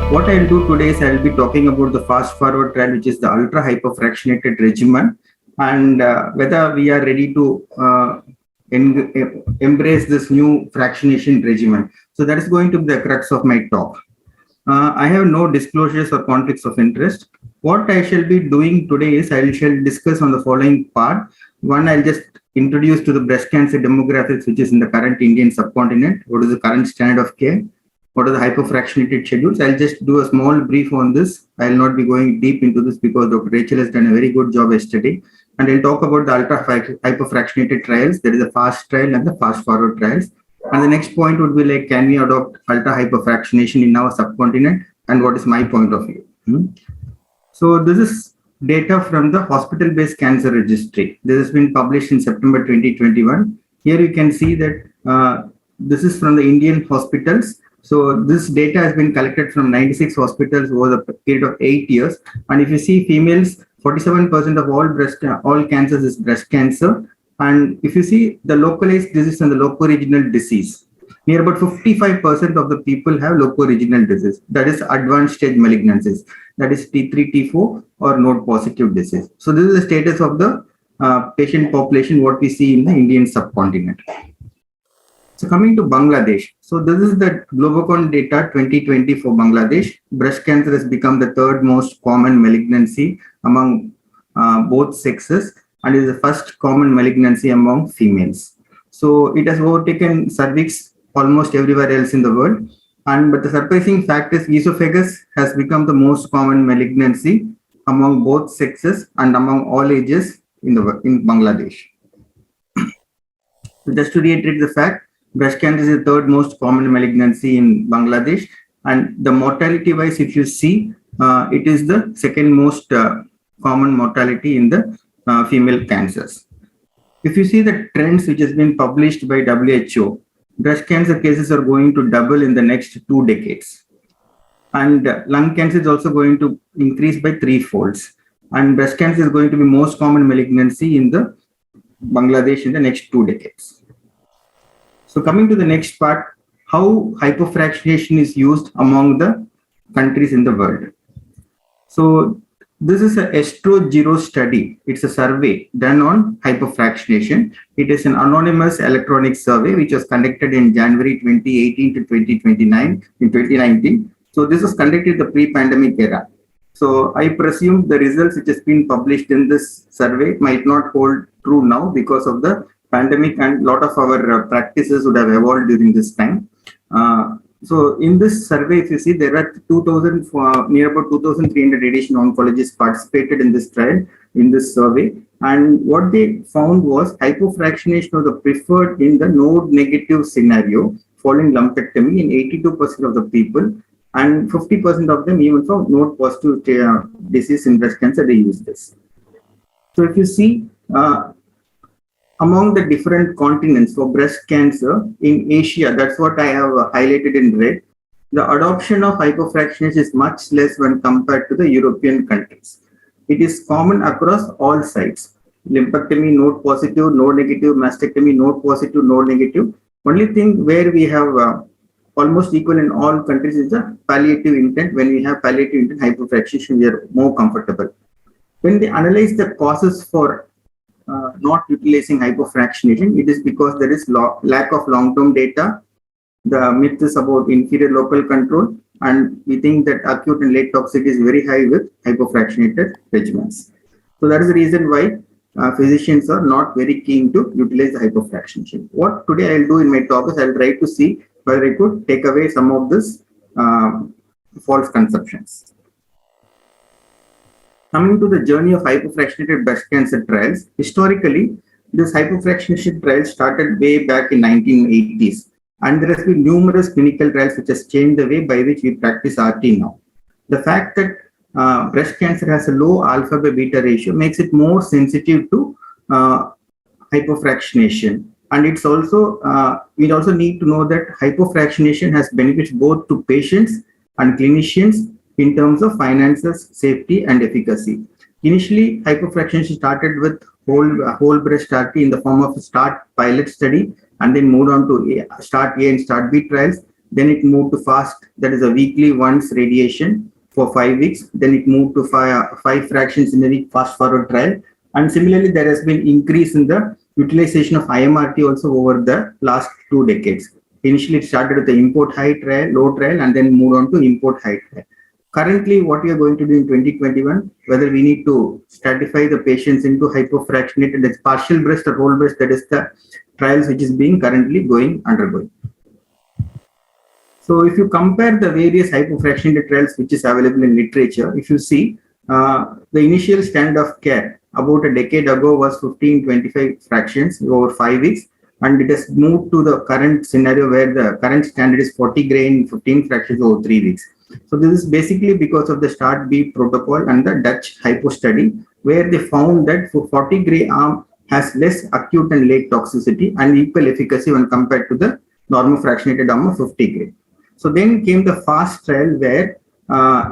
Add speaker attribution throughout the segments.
Speaker 1: What I'll do today is I'll be talking about the fast forward trial, which is the ultra hyperfractionated regimen, and whether we are ready to embrace this new fractionation regimen. So that is going to be the crux of my talk. I have no disclosures or conflicts of interest. What I shall be doing today is I shall discuss on the following part. One, I'll just introduce to the breast cancer demographics, which is in the current Indian subcontinent. What is the current standard of care? What are the hyperfractionated schedules? I'll just do a small brief on this. I'll not be going deep into this because Dr. Rachel has done a very good job yesterday. And I'll talk about the ultra hyperfractionated trials. There is a fast trial and the fast forward trials. And the next point would be like, can we adopt ultra hyperfractionation in our subcontinent? And what is my point of view? So this is data from the hospital-based cancer registry. This has been published in September 2021. Here you can see that this is from the Indian hospitals. So this data has been collected from 96 hospitals over the period of 8 years. And if you see females, 47% of all cancers is breast cancer. And if you see the localized disease and the loco-regional disease, near about 55% of the people have loco-regional disease. That is advanced stage malignancies. That is T3, T4 or node positive disease. So this is the status of the patient population, what we see in the Indian subcontinent. So coming to Bangladesh. So this is the Globocon data 2020 for Bangladesh. Breast cancer has become the third most common malignancy among both sexes and is the first common malignancy among females. So it has overtaken cervix almost everywhere else in the world. But the surprising fact is esophagus has become the most common malignancy among both sexes and among all ages in Bangladesh. So just to reiterate the fact, breast cancer is the third most common malignancy in Bangladesh, and the mortality wise, if you see, it is the second most common mortality in the female cancers. If you see the trends which has been published by WHO, breast cancer cases are going to double in the next 2 decades. And lung cancer is also going to increase by 3-folds. And breast cancer is going to be most common malignancy in the Bangladesh in the next 2 decades. So coming to the next part, how hypofractionation is used among the countries in the world. So this is a ESTRO-GIRO study. It's a survey done on hypofractionation. It is an anonymous electronic survey which was conducted in January 2018 to 2019. So this was conducted in the pre-pandemic era. So I presume the results which has been published in this survey might not hold true now because of the pandemic, and a lot of our practices would have evolved during this time. So in this survey, if you see, there are near about 2,300 radiation oncologists participated in this trial, in this survey. And what they found was hypofractionation was the preferred in the node negative scenario following lumpectomy in 82% of the people, and 50% of them, even for node positive disease in breast cancer, they use this. So if you see, among the different continents for breast cancer in Asia, that's what I have highlighted in red, the adoption of hypofractionation is much less when compared to the European countries. It is common across all sites. Lumpectomy, node positive, node negative, mastectomy, node positive, node negative. Only thing where we have almost equal in all countries is the palliative intent. When we have palliative intent hypofractionation, we are more comfortable. When they analyze the causes for not utilizing hypofractionation, it is because there is lack of long-term data. The myth is about inferior local control, and we think that acute and late toxicity is very high with hypofractionated regimens. So that is the reason why physicians are not very keen to utilize the hypofractionation. What today I'll do in my talk is I'll try to see whether I could take away some of this false conceptions. Coming to the journey of hypofractionated breast cancer trials, historically, this hypofractionation trial started way back in 1980s, and there has been numerous clinical trials which has changed the way by which we practice RT now. The fact that breast cancer has a low alpha by beta ratio makes it more sensitive to hypofractionation, and it's also we also need to know that hypofractionation has benefits both to patients and clinicians in terms of finances, safety, and efficacy. Initially, hypofractionation started with whole breast RT in the form of a START pilot study, and then moved on to START A and START B trials. Then it moved to fast, that is a weekly once radiation for 5 weeks. Then it moved to five fractions in a week fast forward trial. And similarly, there has been increase in the utilization of IMRT also over the last 2 decades. Initially, it started with the import high trial, low trial, and then moved on to import high trial. Currently, what we are going to do in 2021, whether we need to stratify the patients into hypofractionated, that's partial breast or whole breast, that is the trials which is being currently undergoing. So if you compare the various hypofractionated trials which is available in literature, if you see the initial standard of care about a decade ago was 15-25 fractions over 5 weeks, and it has moved to the current scenario where the current standard is 40 gray in 15 fractions over 3 weeks. So this is basically because of the START-B protocol and the Dutch hypo study, where they found that for 40 gray arm has less acute and late toxicity and equal efficacy when compared to the normofractionated arm of 50 gray. So then came the FAST trial where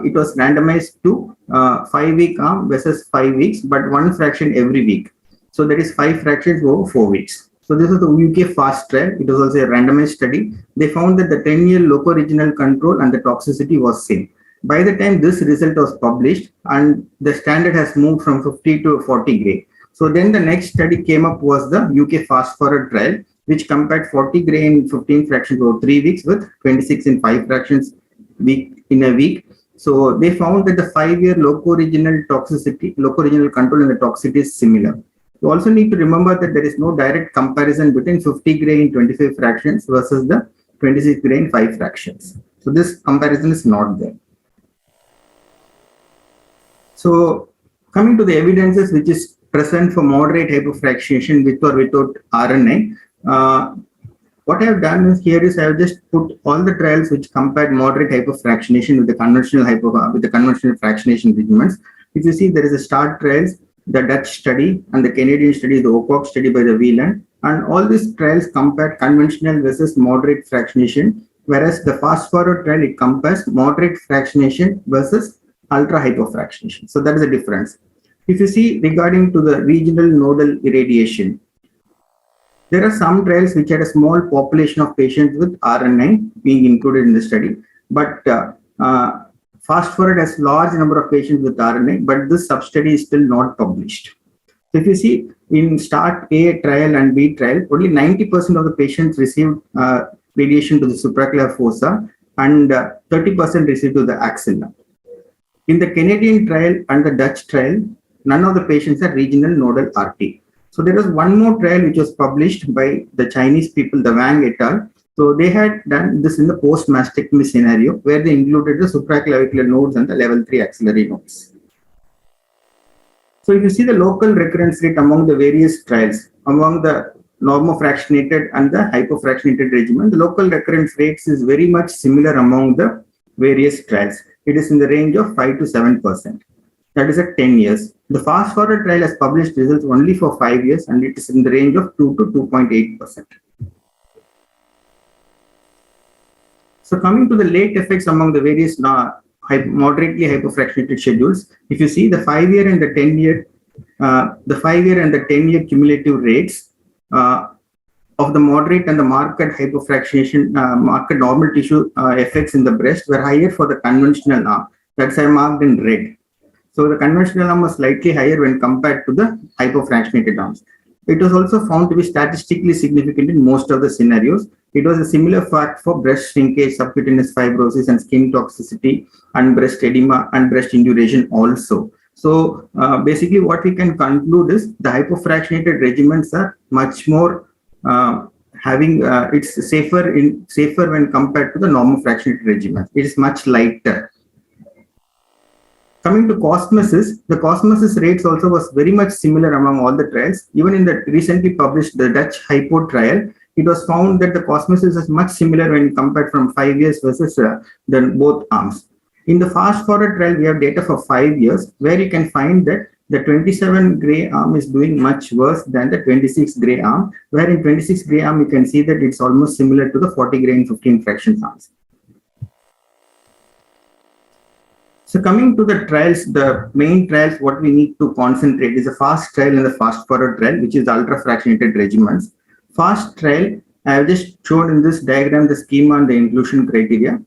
Speaker 1: it was randomized to 5-week arm versus 5 weeks, but 1 fraction every week. So that is 5 fractions over 4 weeks. So this is the UK FAST trial. It was also a randomized study. They found that the 10-year local regional control and the toxicity was same. By the time this result was published, and the standard has moved from 50 to 40 gray. So then the next study came up was the UK fast forward trial, which compared 40 gray in 15 fractions over 3 weeks with 26 in 5 fractions in a week. So they found that the 5-year local regional control and the toxicity is similar. You also need to remember that there is no direct comparison between 50 gray in 25 fractions versus the 26 gray in 5 fractions. So this comparison is not there. So coming to the evidences which is present for moderate hypofractionation with or without RNA, what I have done is I have just put all the trials which compared moderate hypofractionation with the conventional fractionation regimens. If you see, there is a START trials, the Dutch study, and the Canadian study, the OCOG study by the Wieland, and all these trials compared conventional versus moderate fractionation, whereas the fast forward trial, it compares moderate fractionation versus ultra hypofractionation. So that is the difference. If you see regarding to the regional nodal irradiation, there are some trials which had a small population of patients with RNA being included in the study, but fast forward has large number of patients with RNA, but this sub-study is still not published. So if you see in START A trial and B trial, only 90% of the patients received radiation to the supraclavian fossa and 30% received to the axilla. In the Canadian trial and the Dutch trial, none of the patients are regional nodal RT. So there was one more trial which was published by the Chinese people, the Wang et al. So they had done this in the post-mastectomy scenario where they included the supraclavicular nodes and the level 3 axillary nodes. So if you see the local recurrence rate among the various trials, among the normofractionated and the hypofractionated regimen, the local recurrence rates is very much similar among the various trials. It is in the range of 5 to 7%. That is at 10 years. The fast forward trial has published results only for 5 years and it is in the range of 2 to 2.8%. So coming to the late effects among the various moderately hypofractionated schedules, if you see the 5-year and the 10-year, cumulative rates of the moderate and the marked hypofractionation, marked normal tissue effects in the breast were higher for the conventional arm. That's marked in red. So the conventional arm was slightly higher when compared to the hypofractionated arms. It was also found to be statistically significant in most of the scenarios. It was a similar fact for breast shrinkage, subcutaneous fibrosis, and skin toxicity, and breast edema and breast induration also. So basically what we can conclude is the hypofractionated regimens are much more it's safer when compared to the normofractionated regimen. It is much lighter. Coming to cosmesis, the cosmesis rates also was very much similar among all the trials. Even in the recently published the Dutch hypo trial, it was found that the cosmesis is much similar when compared from 5 years versus both arms. In the fast forward trial, we have data for 5 years where you can find that the 27 gray arm is doing much worse than the 26 gray arm, where in 26 gray arm, you can see that it's almost similar to the 40 gray and 15 fractions arms. So coming to the trials, the main trials, what we need to concentrate is a fast trial and the fast forward trial, which is ultra fractionated regimens. Fast trial I have just shown in this diagram the schema and the inclusion criteria.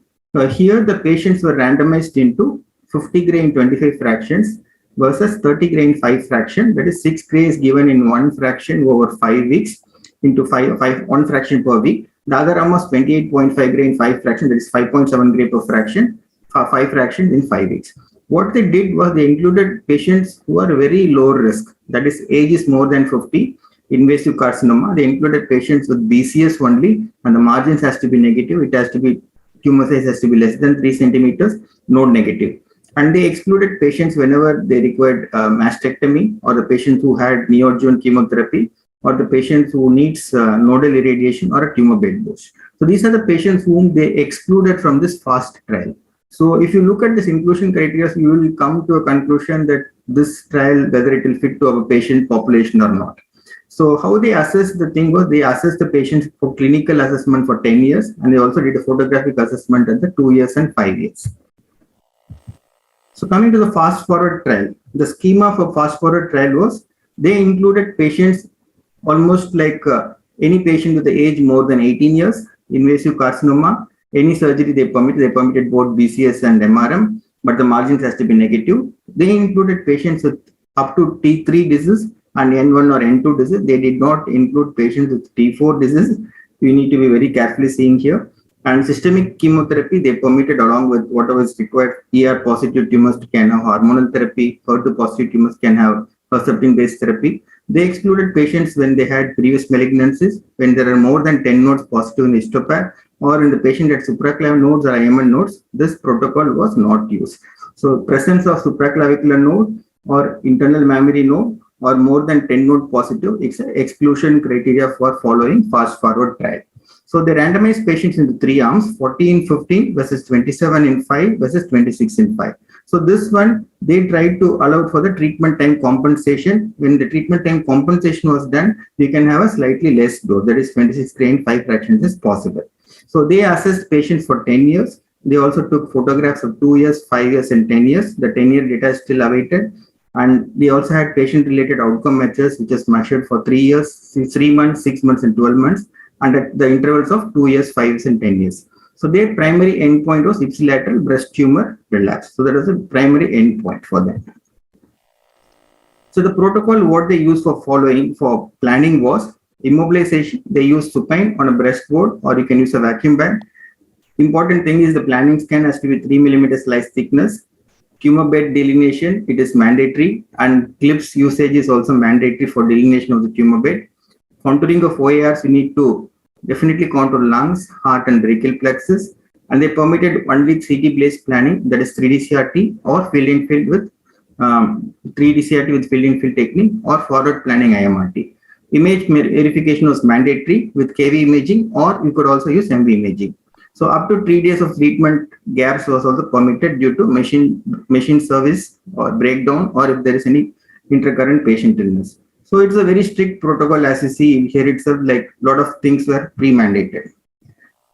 Speaker 1: Here the patients were randomized into 50 gray in 25 fractions versus 30 gray in 5 fraction. That is 6 gray is given in 1 fraction over 5 weeks into 1 fraction per week. The other arm was 28.5 gray in 5 fraction, that is 5.7 gray per fraction, 5 fractions in 5 weeks. What they did was they included patients who are very low risk, that is age is more than 50, invasive carcinoma. They included patients with BCS only, and the margins has to be negative. It has to be, tumor size has to be less than 3 centimeters, node negative. And they excluded patients whenever they required mastectomy, or the patients who had neoadjuvant chemotherapy, or the patients who needs nodal irradiation or a tumor bed boost. So these are the patients whom they excluded from this FAST trial. So if you look at this inclusion criteria, you will come to a conclusion that this trial, whether it will fit to our patient population or not. So how they assess the thing was they assessed the patients for clinical assessment for 10 years, and they also did a photographic assessment at the 2 years and 5 years. So coming to the fast forward trial, the schema for fast forward trial was they included patients almost like any patient with the age more than 18 years, invasive carcinoma, any surgery they permitted both BCS and MRM, but the margins has to be negative. They included patients with up to T3 disease and N1 or N2 disease. They did not include patients with T4 disease. We need to be very carefully seeing here. And systemic chemotherapy, they permitted along with whatever is required. ER positive tumors can have hormonal therapy, HER2 positive tumors can have Herceptin based therapy. They excluded patients when they had previous malignancies, when there are more than 10 nodes positive in histopath, or in the patient at supraclavicular nodes or IMN nodes. This protocol was not used. So presence of supraclavicular node or internal mammary node or more than 10 node positive exclusion criteria for following fast forward trial. So they randomized patients into 3 arms, 40 in 15 versus 27 in 5 versus 26 in 5. So this one, they tried to allow for the treatment time compensation. When the treatment time compensation was done, we can have a slightly less dose, that is 26 gray in 5 fractions is possible. So they assessed patients for 10 years. They also took photographs of 2 years, 5 years and 10 years. The 10-year data is still awaited. And we also had patient-related outcome measures, which is measured for 3 years, 3 months, 6 months and 12 months, and at the intervals of 2 years, 5 years and 10 years. So their primary endpoint was ipsilateral breast tumor relapse. So that was a primary endpoint for them. So the protocol, what they used for planning was immobilization. They used supine on a breastboard, or you can use a vacuum bag. Important thing is the planning scan has to be 3 mm slice thickness. Tumor bed delineation, it is mandatory, and clips usage is also mandatory for delineation of the tumor bed. Contouring of OARs, you need to definitely contour lungs, heart and brachial plexus, and they permitted 1 week CT blaze planning, that is 3D CRT or field in field with 3D CRT with field in field technique or forward planning IMRT. Image verification was mandatory with KV imaging, or you could also use MV imaging. So up to 3 days of treatment gaps was also permitted due to machine service or breakdown, or if there is any intercurrent patient illness. So it's a very strict protocol, as you see here itself, like a lot of things were pre-mandated.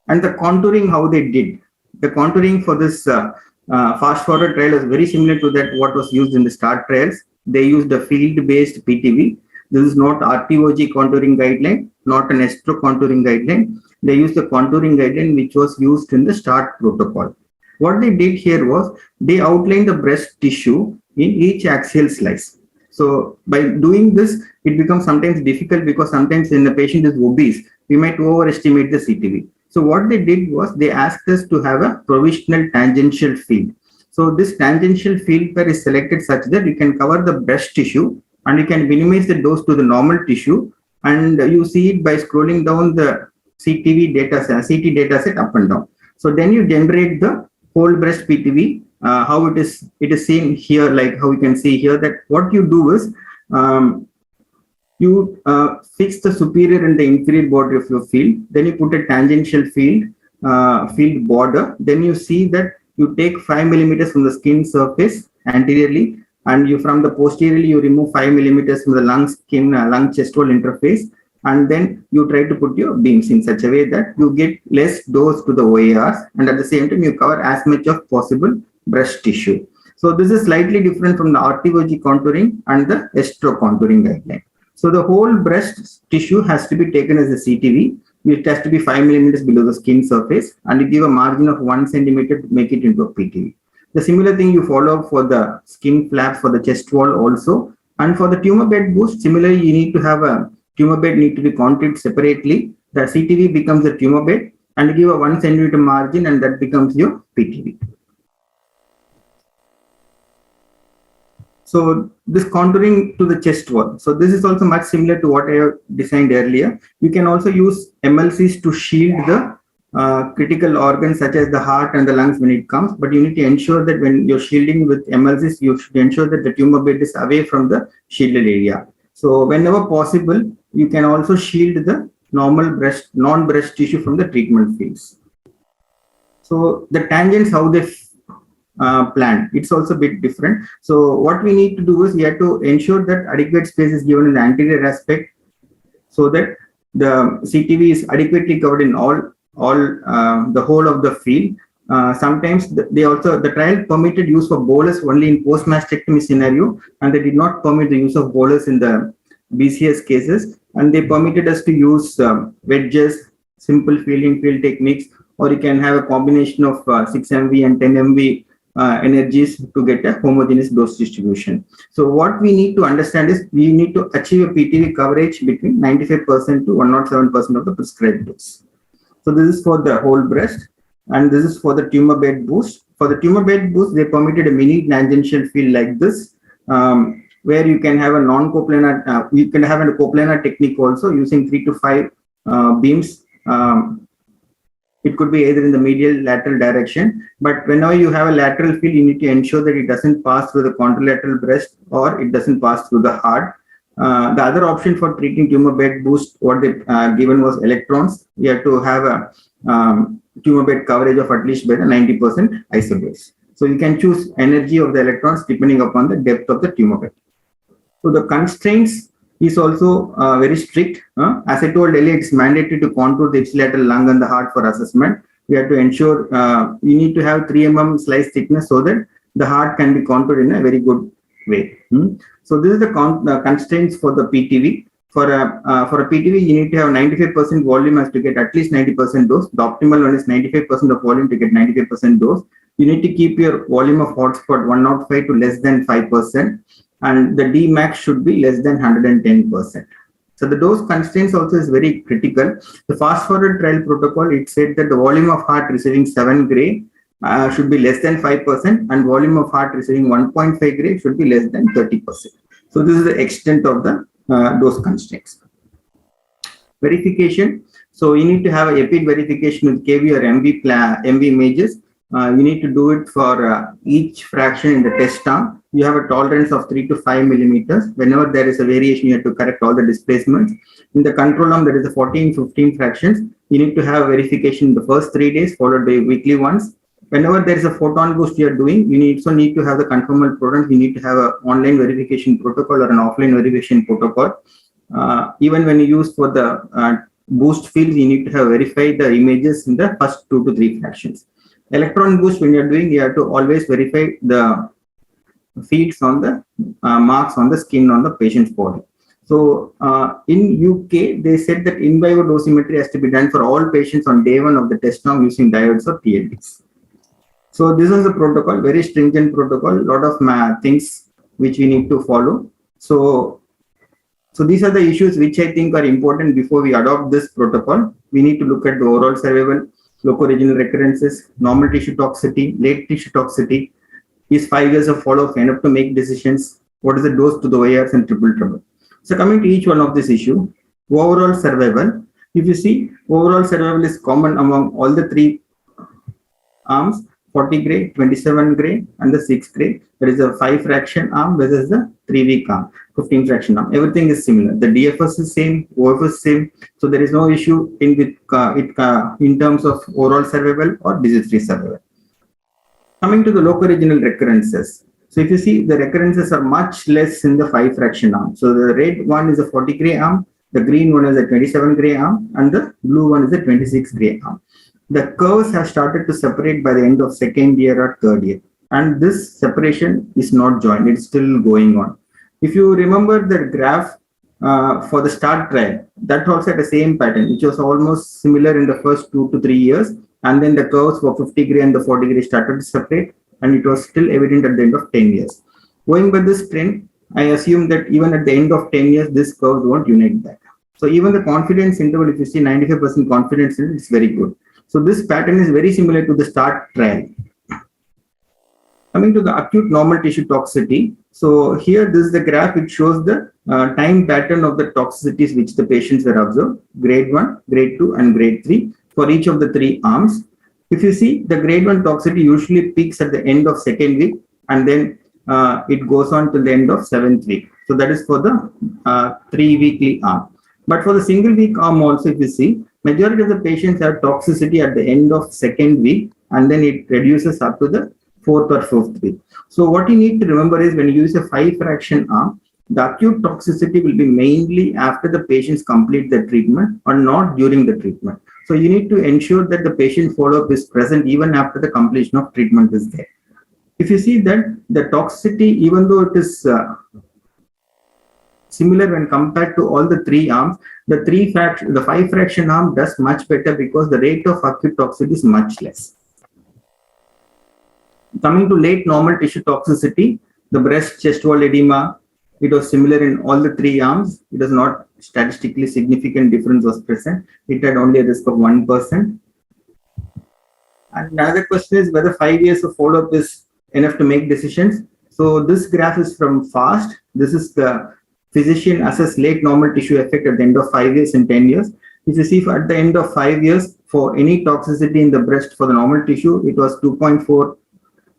Speaker 1: And the contouring, how they did. The contouring for this fast forward trial is very similar to that what was used in the START trials. They used a field-based PTV. This is not RTOG contouring guideline, not an ESTRO contouring guideline. They used the contouring guideline which was used in the START protocol. What they did here was they outlined the breast tissue in each axial slice. So by doing this, it becomes sometimes difficult because sometimes when the patient is obese, we might overestimate the CTV. So what they did was they asked us to have a provisional tangential field. So this tangential field pair is selected such that you can cover the breast tissue and you can minimize the dose to the normal tissue, and you see it by scrolling down the CT data set up and down. So then you generate the whole breast PTV. How it is seen here, like how you can see here, that what you do is you fix the superior and the inferior border of your field, then you put a tangential field border, then you see that you take 5 mm from the skin surface anteriorly, and you from the posteriorly you remove 5 mm from the lung chest wall interface, and then you try to put your beams in such a way that you get less dose to the OARs, and at the same time you cover as much of possible breast tissue. So this is slightly different from the RTOG contouring and the ESTRO contouring guideline. So the whole breast tissue has to be taken as a CTV. it has to be 5 millimeters below the skin surface, and you give a margin of 1 centimeter to make it into a PTV. The similar thing you follow for the skin flaps for the chest wall also. And for the tumor bed boost, similarly, you need to have a tumor bed need to be contoured separately. The CTV becomes the tumor bed, and you give a 1 centimeter margin, and that becomes your PTV. So this contouring to the chest wall. So this is also much similar to what I have designed earlier. You can also use MLCs to shield the critical organs such as the heart and the lungs when it comes, but you need to ensure that when you're shielding with MLCs, you should ensure that the tumor bed is away from the shielded area. So whenever possible, you can also shield the normal breast, non-breast tissue from the treatment fields. So the tangents, how they planned, it's also a bit different. So what we need to do is we have to ensure that adequate space is given in the anterior aspect so that the CTV is adequately covered in all the whole of the field. Sometimes the trial permitted use of bolus only in post-mastectomy scenario, and they did not permit the use of bolus in the BCS cases, and they permitted us to use wedges, simple field techniques, or you can have a combination of 6 MV and 10 MV energies to get a homogeneous dose distribution. So what we need to understand is we need to achieve a PTV coverage between 95% to 107% of the prescribed dose. So this is for the whole breast, and this is for the tumor bed boost. For the tumor bed boost, they permitted a mini tangential field like this, where you can have a non-coplanar, you can have a coplanar technique also using 3 to 5 beams. It could be either in the medial lateral direction, but whenever you have a lateral field, you need to ensure that it doesn't pass through the contralateral breast or it doesn't pass through the heart. The other option for treating tumor bed boost, what they given was electrons. You have to have a tumor bed coverage of at least by the 90% isobase. So you can choose energy of the electrons depending upon the depth of the tumor bed. So the constraints is also very strict. As I told earlier, it's mandatory to contour the ipsilateral lung and the heart for assessment. We have to ensure you need to have 3 mm slice thickness so that the heart can be contoured in a very good way. So this is the constraints for the PTV. For a PTV, you need to have 95% volume as to get at least 90% dose. The optimal one is 95% of volume to get 95% dose. You need to keep your volume of hotspot 105 to less than 5%. And the Dmax should be less than 110%. So the dose constraints also is very critical. The fast forward trial protocol, it said that the volume of heart receiving 7 gray should be less than 5%, and volume of heart receiving 1.5 gray should be less than 30%. So this is the extent of the dose constraints. Verification. So you need to have a EPID verification with KV or MV images. You need to do it for each fraction in the test arm. You have a tolerance of 3 to 5 millimeters. Whenever there is a variation, you have to correct all the displacements. In the control arm, there is a 14, 15 fractions. You need to have verification in the first 3 days, followed by weekly ones. Whenever there is a photon boost you are doing, you also need to have the conformal program. You need to have an online verification protocol or an offline verification protocol. Even when you use for the boost fields, you need to have verified the images in the first 2 to 3 fractions. Electron boost, when you're doing, you have to always verify the fields on the marks on the skin on the patient's body. So in UK, they said that in vivo dosimetry has to be done for all patients on day 1 of the test arm using diodes or TLDs. So this is the protocol, very stringent protocol, lot of things which we need to follow. So these are the issues which I think are important before we adopt this protocol. We need to look at the overall survival, loco-regional recurrences, normal tissue toxicity, late tissue toxicity. Is 5 years of follow-up enough to make decisions? What is the dose to the OARs and triple trouble? So coming to each one of this issue, overall survival. If you see, overall survival is common among all the 3 arms, 40 gray, 27 gray, and the 6 gray. There is a 5 fraction arm versus the 3-week arm, 15 fraction arm. Everything is similar. The DFS is same, OFS is same. So there is no issue in terms of overall survival or disease-free survival. Coming to the loco-regional recurrences. So if you see, the recurrences are much less in the 5 fraction arm. So the red one is a 40 gray arm, the green one is a 27 gray arm, and the blue one is a 26 gray arm. The curves have started to separate by the end of 2nd year or 3rd year. And this separation is not joined, it's still going on. If you remember the graph, for the START trial, that also had the same pattern, which was almost similar in the first 2 to 3 years. And then the curves for 50 degree and the 40 degree started to separate, and it was still evident at the end of 10 years. Going by this trend, I assume that even at the end of 10 years, this curve won't unite back. So even the confidence interval, if you see 95% confidence interval, it's very good. So this pattern is very similar to the START trial. Coming to the acute normal tissue toxicity. So here, this is the graph. It shows the time pattern of the toxicities which the patients were observed, grade 1, grade 2, and grade 3 for each of the 3 arms. If you see, the grade 1 toxicity usually peaks at the end of 2nd week, and then it goes on till the end of 7th week. So that is for the 3 weekly arm. But for the single week arm also, if you see, majority of the patients have toxicity at the end of 2nd week, and then it reduces up to the 4th or 5th week. So what you need to remember is when you use a 5 fraction arm, the acute toxicity will be mainly after the patients complete the treatment or not during the treatment. So you need to ensure that the patient follow-up is present even after the completion of treatment is there. If you see that the toxicity, even though it is similar when compared to all the 3 arms, the 5 fraction arm does much better because the rate of acute toxicity is much less. Coming to late normal tissue toxicity, the breast chest wall edema, it was similar in all the 3 arms. It was not statistically significant difference was present. It had only a risk of 1%. And another question is whether 5 years of follow-up is enough to make decisions. So this graph is from FAST. This is the physician assess late normal tissue effect at the end of 5 years and 10 years. If you see at the end of 5 years, for any toxicity in the breast for the normal tissue, it was 2.4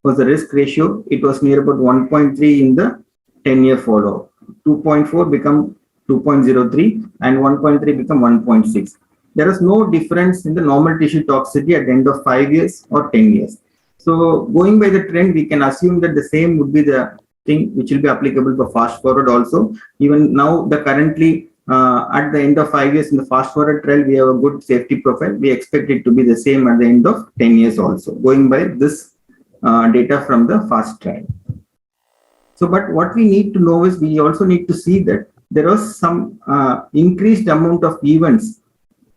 Speaker 1: was the risk ratio. It was near about 1.3 in the 10-year follow-up. 2.4 become 2.03 and 1.3 become 1.6. There is no difference in the normal tissue toxicity at the end of 5 years or 10 years. So going by the trend, we can assume that the same would be the thing which will be applicable for fast forward also. Even now, the currently at the end of 5 years in the fast forward trial, we have a good safety profile. We expect it to be the same at the end of 10 years also, going by this data from the FAST trial. So, but what we need to know is we also need to see that there was some increased amount of events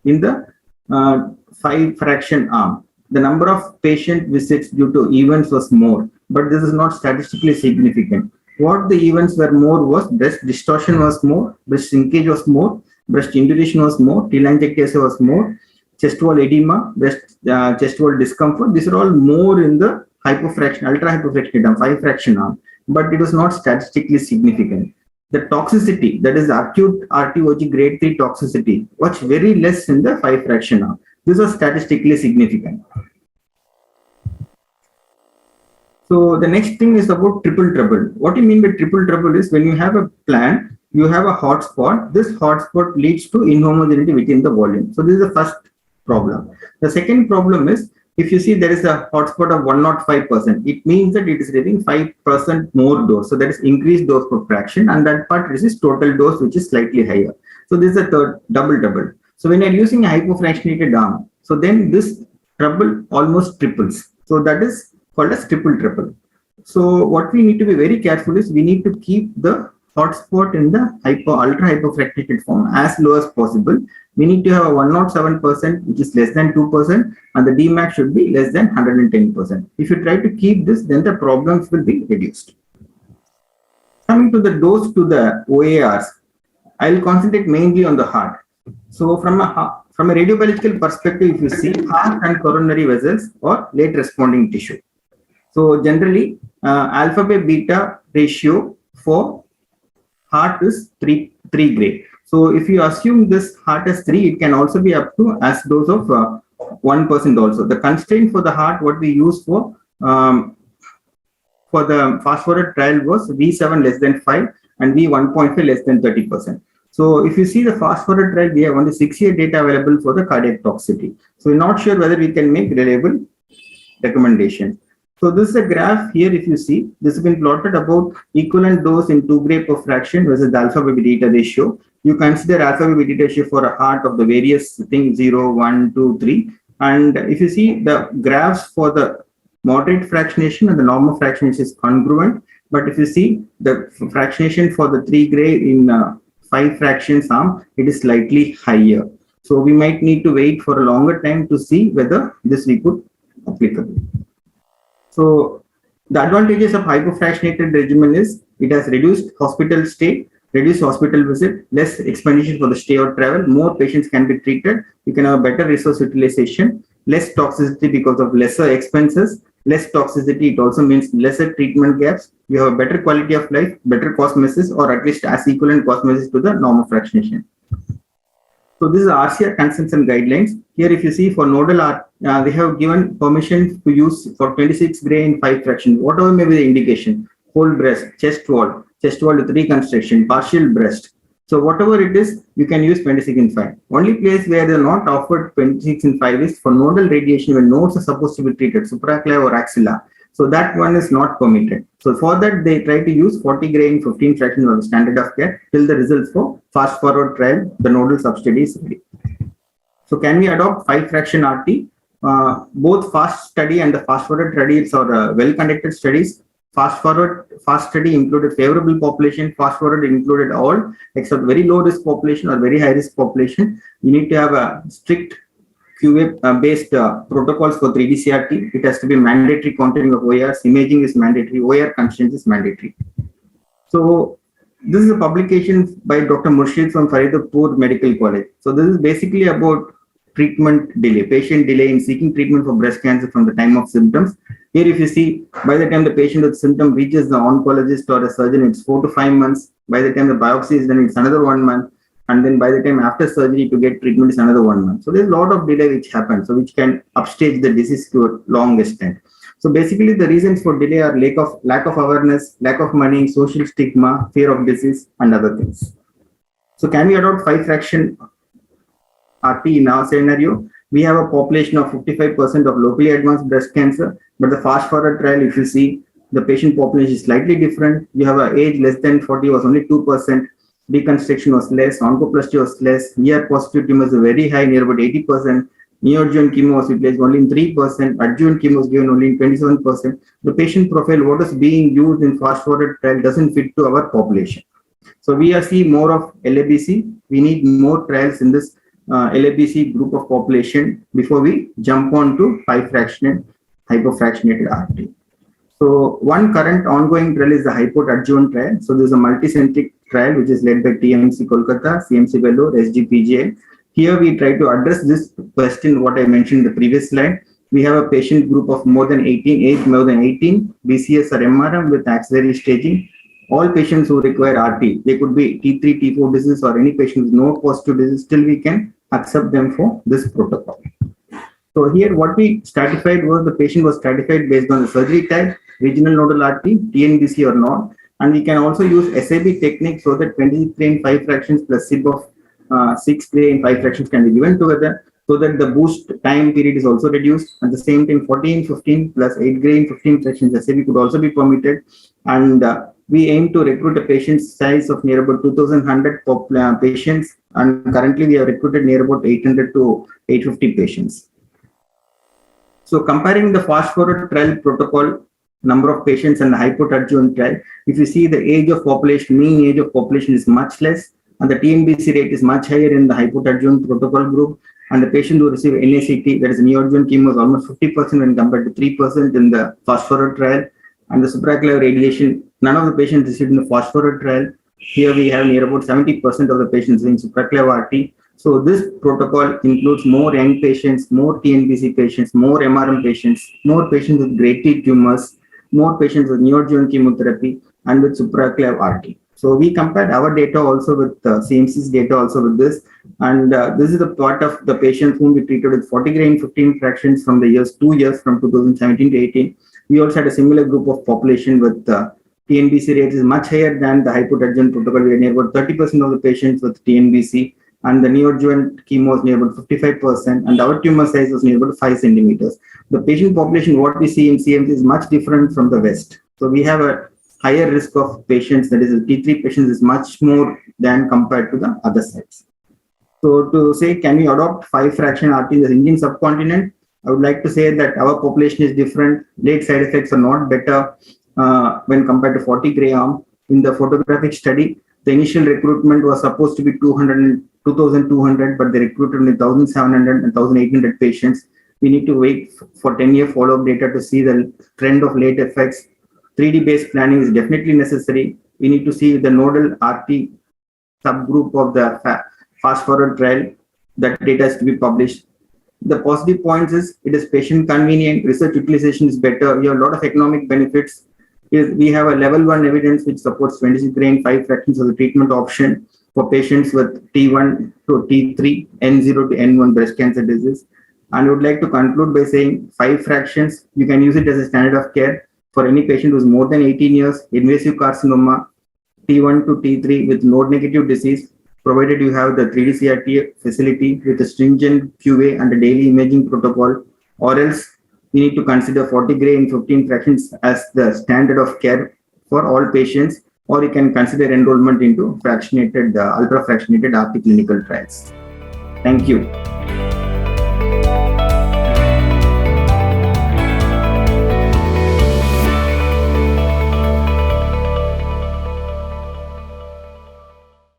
Speaker 1: in the 5 fraction arm. The number of patient visits due to events was more, but this is not statistically significant. What the events were more was breast distortion was more, breast shrinkage was more, breast indulation was more, telangiectasia was more, chest wall edema, chest wall discomfort. These are all more in the hypofraction, ultra hypofraction 5 fraction arm, but it was not statistically significant. The toxicity, that is acute RTOG grade 3 toxicity, was very less in the 5 fraction arm. This was statistically significant. So the next thing is about triple trouble. What you mean by triple trouble is when you have a plan, you have a hotspot. This hotspot leads to inhomogeneity within the volume. So this is the first problem. The second problem is if you see there is a hotspot of 105%, it means that it is getting 5% more dose. So that is increased dose per fraction, and that part is total dose, which is slightly higher. So this is a third double. So when you're using a hypofractionated arm, so then this trouble almost triples. So that is called as triple trouble. So what we need to be very careful is we need to keep the hotspot in the ultra hypofractionated form as low as possible. We need to have a 107%, which is less than 2%, and the Dmax should be less than 110%. If you try to keep this, then the problems will be reduced. Coming to the dose to the OARs, I will concentrate mainly on the heart. So from a radiobiological perspective, if you see, heart and coronary vessels are late responding tissue. So generally, alpha by beta ratio for heart is 3 grade. So if you assume this heart as 3, it can also be up to as dose of 1% also. The constraint for the heart, what we use for the fast forward trial was V7 less than 5 and V1.5 less than 30%. So if you see the fast forward trial, we have only 6-year data available for the cardiac toxicity. So we're not sure whether we can make reliable recommendations. So this is a graph here. If you see, this has been plotted about equivalent dose in 2 gray per fraction versus the alpha by beta ratio. You consider alpha by beta ratio for a heart of the various things 0, 1, 2, 3. And if you see the graphs for the moderate fractionation and the normal fractionation is congruent. But if you see the fractionation for the 3 gray in 5 fractions arm, it is slightly higher. So we might need to wait for a longer time to see whether this we could applicable. So the advantages of hypofractionated regimen is it has reduced hospital stay, reduced hospital visit, less expenditure for the stay or travel, more patients can be treated, you can have better resource utilization, less toxicity because of lesser expenses, less toxicity, it also means lesser treatment gaps, you have a better quality of life, better cost message, or at least as equivalent cost message to the normal fractionation. So this is RCR consents and guidelines. Here, if you see for nodal art, they have given permission to use for 26 gray in 5 fractions, whatever may be the indication, whole breast, chest wall with reconstruction, partial breast. So whatever it is, you can use 26 in 5. Only place where they are not offered 26 in 5 is for nodal radiation when nodes are supposed to be treated, supraclav or axilla. So that one is not permitted. So for that, they try to use 40 gray in 15 fractions of the standard of care till the results for fast forward trial, the nodal substudy is ready. So can we adopt 5 fraction RT? Both fast study and the fast forward studies are well conducted studies. Fast study included favorable population, fast forward included all except very low risk population or very high risk population. You need to have a strict QA based protocols for 3D CRT. It has to be mandatory counting of ORs, imaging is mandatory, OR constraints is mandatory. So this is a publication by Dr. Murshid from Faridapur Medical College. So this is basically about treatment delay, patient delay in seeking treatment for breast cancer from the time of symptoms. Here, if you see, by the time the patient with symptom reaches the oncologist or a surgeon, it's 4 to 5 months. By the time the biopsy is done, it's another 1 month. And then by the time after surgery to get treatment is another 1 month. So there's a lot of delay which happens, so which can upstage the disease to a long extent. So basically the reasons for delay are lack of awareness, lack of money, social stigma, fear of disease, and other things. So can we adopt 5 fraction RT in our scenario? We have a population of 55% of locally advanced breast cancer, but the fast forward trial, if you see, the patient population is slightly different. You have an age less than 40 was only 2%. Reconstruction was less, oncoplasty was less, ER positive tumors are very high, near about 80%. Neoadjuvant chemo was replaced only in 3%, adjuvant chemo was given only in 27%. The patient profile, what is being used in fast forward trial doesn't fit to our population. So we are seeing more of LABC. We need more trials in this LABC group of population before we jump on to 5 fractionated hypofractionated RT. So one current ongoing trial is the HIPOT adjuvant trial. So there's a multicentric trial which is led by TMC Kolkata, CMC Vellore, SGPGI. Here we try to address this question what I mentioned in the previous slide. We have a patient group of more than 18, BCS or MRM with axillary staging. All patients who require RT, they could be T3, T4 disease or any patient with no positive disease, still we can accept them for this protocol. So here what we stratified was the patient was stratified based on the surgery type, regional nodal RT, TNBC or not. And we can also use SAB technique so that 23 in 5 fractions plus SIB of 6 gray in 5 fractions can be given together so that the boost time period is also reduced. At the same time, 40 in 15 plus 8 gray in 15 fractions SAB could also be permitted. And we aim to recruit a patient size of near about 2,100 patients. And currently we have recruited near about 800 to 850 patients. So comparing the fast forward trial protocol, number of patients and the HIPOT adjuvant trial, if you see the age of population, mean age of population is much less and the TNBC rate is much higher in the HIPOT adjuvant protocol group, and the patient who receive NACT, that is neoadjuvant chemo, is almost 50% when compared to 3% in the fast forward trial, and the supraclav radiation, none of the patients received in the fast forward trial. Here we have near about 70% of the patients in supraclav RT. So this protocol includes more young patients, more TNBC patients, more MRM patients, more patients with grade T tumors, more patients with neoadjuvant chemotherapy, and with supraclav RT. So we compared our data also with CMC's data also with this, and this is the part of the patients whom we treated with 40 gray in 15 fractions from the years 2 years from 2017 to 18. We also had a similar group of population with TNBC rates is much higher than the HIPOT adjuvant protocol. We had near about 30% of the patients with TNBC, and the neoadjuvant chemo was near about 55%, and our tumor size was near about 5 centimeters. The patient population, what we see in CMC is much different from the West. So we have a higher risk of patients, that is T3 patients is much more than compared to the other sites. So to say, can we adopt 5 fraction RT in the Indian subcontinent? I would like to say that our population is different. Late side effects are not better when compared to 40 gray arm. In the photographic study, The initial recruitment was supposed to be 2,200, but they recruited only 1,700 and 1,800 patients. We need to wait for 10-year follow-up data to see the trend of late effects. 3D-based planning is definitely necessary. We need to see the nodal RT subgroup of the fast forward trial. That data is to be published. The positive points is it is patient convenient, research utilization is better, we have a lot of economic benefits. We have a level 1 evidence which supports 26 gray in 5 fractions of the treatment option for patients with T1 to T3, N0 to N1 breast cancer disease. And I would like to conclude by saying 5 fractions, you can use it as a standard of care for any patient who is more than 18 years, invasive carcinoma, T1 to T3 with node negative disease, provided you have the 3D CRT facility with a stringent QA and a daily imaging protocol, or else we need to consider 40 gray in 15 fractions as the standard of care for all patients, or you can consider enrollment into fractionated, ultra fractionated RT clinical trials. Thank you.